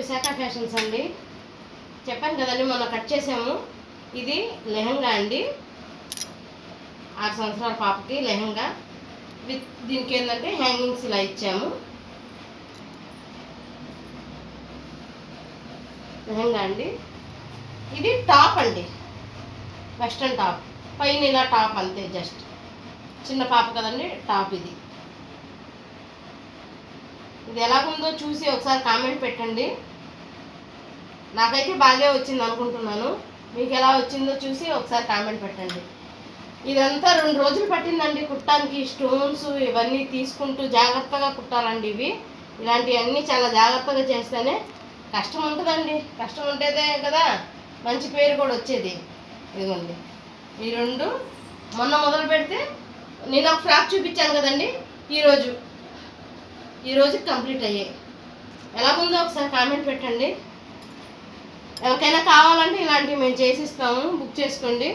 Visakha fashions అండి. చెప్పాను కదండి మొన్న కట్ చేసాము. ఇది లెహంగా అండి, 6 సంవత్సరాల పాపకి లెహంగా విత్ దీనికి ఏంటంటే హ్యాంగింగ్స్ ఇలా ఇచ్చాము. లెహంగా అండి. ఇది టాప్ అండి, వెస్ట్రన్ టాప్, పైన ఇలా టాప్ అంతే, జస్ట్ చిన్న పాప కదండి టాప్. ఇది ఎలాగుందో చూసి ఒకసారి కామెంట్ పెట్టండి. నాకైతే బాగా వచ్చింది అనుకుంటున్నాను. మీకు ఎలా వచ్చిందో చూసి ఒకసారి కామెంట్ పెట్టండి. ఇదంతా 2 రోజులు పట్టిందండి కుట్టడానికి. స్టోన్స్ ఇవన్నీ తీసుకుంటూ జాగ్రత్తగా కుట్టాలండి. ఇలాంటివన్నీ చాలా జాగ్రత్తగా చేస్తేనే కష్టం ఉంటుందండి. కష్టం ఉంటేదే కదా మంచి పేరు కూడా వచ్చేది. ఇదిగోండి ఈ 2 మొన్న మొదలు పెడితే నేను ఒక ఫ్రాక్ చూపించాను కదండి, ఈరోజు కంప్లీట్ అయ్యాయి. ఎలాగుందో ఒకసారి కామెంట్ పెట్టండి. ఎవరికైనా కావాలంటే ఇలాంటివి మేము చేసిస్తాము, బుక్ చేసుకోండి.